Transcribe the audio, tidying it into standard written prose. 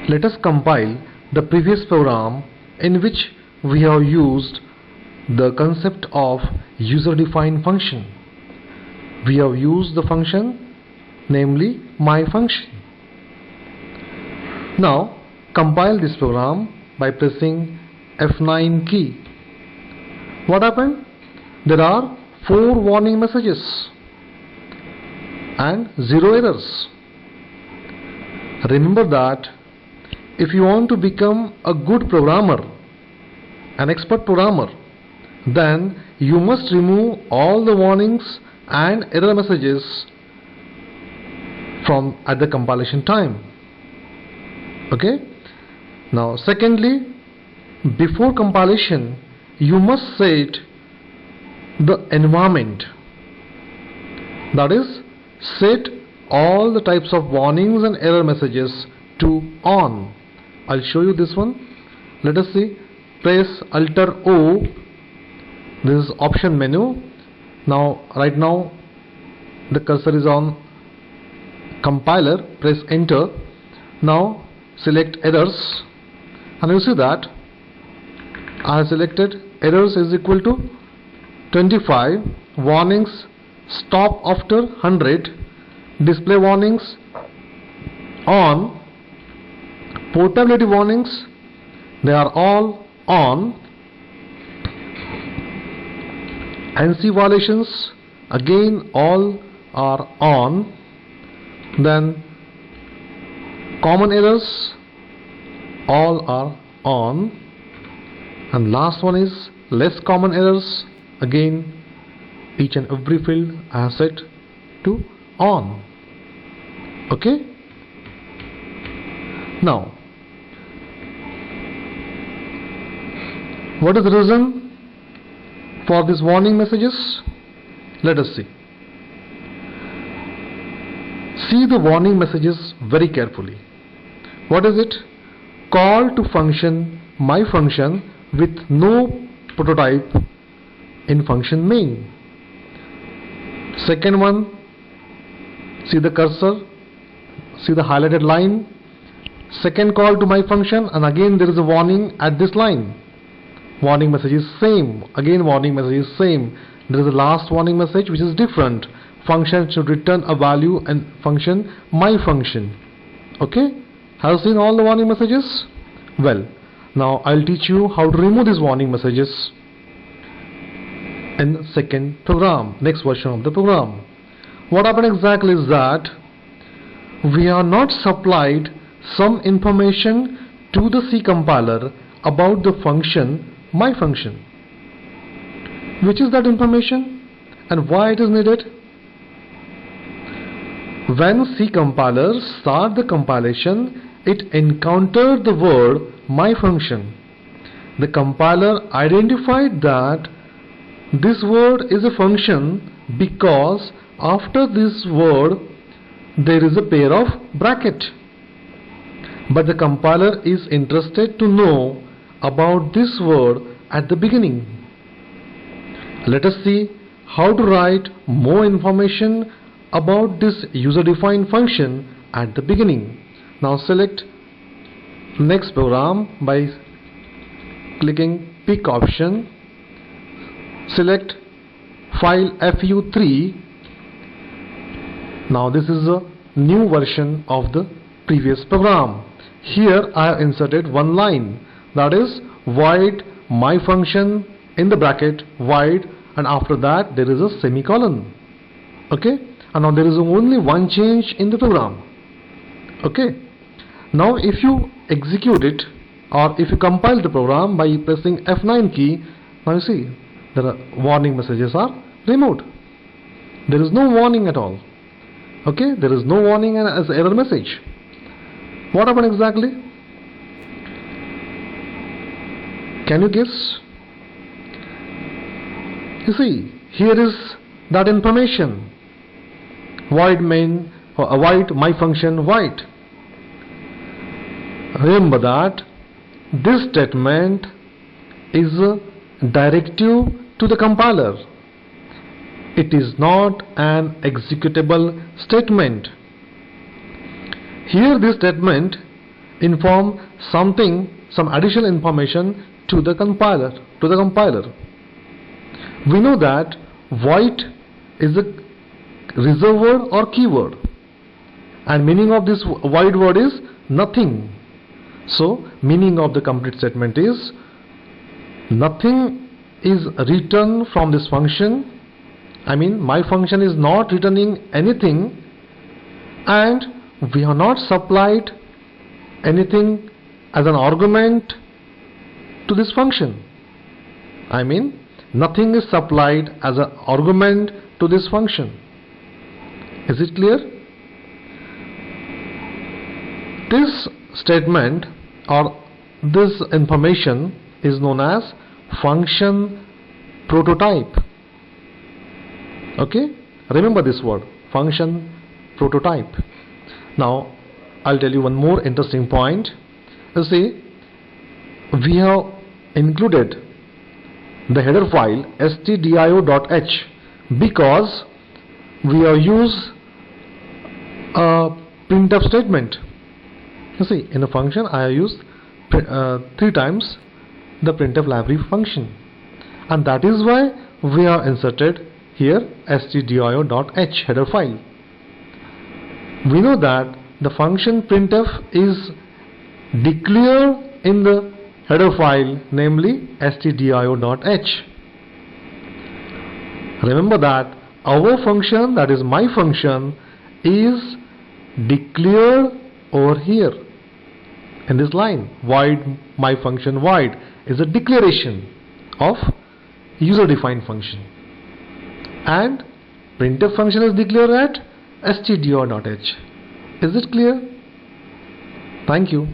Let us compile the previous program in which we have used the concept of user-defined function. We have used the function, namely my function. Now compile this program by pressing F9 key. What happened? There are 4 warning messages and 0 errors. Remember that if you want to become a good programmer, an expert programmer, then you must remove all the warnings and error messages from at the compilation time. Okay? Now secondly, before compilation you must set the environment, that is, set all the types of warnings and error messages to on. I'll show you this one. Let us see. Press Alt O. This is option menu. Now right now the cursor is on compiler. Press enter. Now select errors, and you see that I have selected errors is equal to 25, warnings stop after 100, display warnings on, portability warnings, they are all on, ANSI violations again all are on, then common errors all are on, and last one is less common errors. Again each and every field I have set to on. Okay. Now what is the reason for these warning messages? Let us see. See the warning messages very carefully. What is it? Call to function my function with no prototype in function main. Second one, see the cursor, see the highlighted line. Second call to my function, and again there is a warning at this line. Warning message is same. Again warning message is same. There is a last warning message which is different. Function should return a value and function my function. Okay? Have you seen all the warning messages? Well, now I'll teach you how to remove these warning messages in second program, next version of the program. What happened exactly is that we are not supplied some information to the C compiler about the function my function. Which is that information and why it is needed? When C compiler start the compilation, it encountered the word my function. The compiler identified that this word is a function because after this word there is a pair of bracket. But the compiler is interested to know about this word at the beginning. Let us see how to write more information about this user-defined function at the beginning. Now select next program by clicking pick option. Select file FU3. Now this is a new version of the previous program. Here I have inserted one line, that is void my function in the bracket void, and after that there is a semicolon. Okay, and now there is only one change in the program. Okay, now if you execute it or if you compile the program by pressing F9 key, now you see the warning messages are removed. There is no warning at all. Okay, there is no warning as error message. What happened exactly? Can you guess? You see, here is that information. Void main, void my function void. Remember that this statement is a directive to the compiler. It is not an executable statement. Here this statement inform something, some additional information to the compiler. We know that void is a reserve word or keyword, and meaning of this void word is nothing. So meaning of the complete statement is nothing is returned from this function. I mean, my function is not returning anything, and we have not supplied anything as an argument to this function. I mean, nothing is supplied as an argument to this function. Is it clear? This statement or this information is known as function prototype. Okay, remember this word, function prototype. Now I'll tell you one more interesting point. You see, we have included the header file stdio.h because we have used a printf statement. You see, in a function I have used 3 times the printf library function, and that is why we have inserted here stdio.h header file. We know that the function printf is declared in the header file, namely stdio.h. Remember that our function, that is my function, is declared over here in this line. Void my function void is a declaration of user defined function, and printf function is declared at stdio.h. Is it clear? Thank you.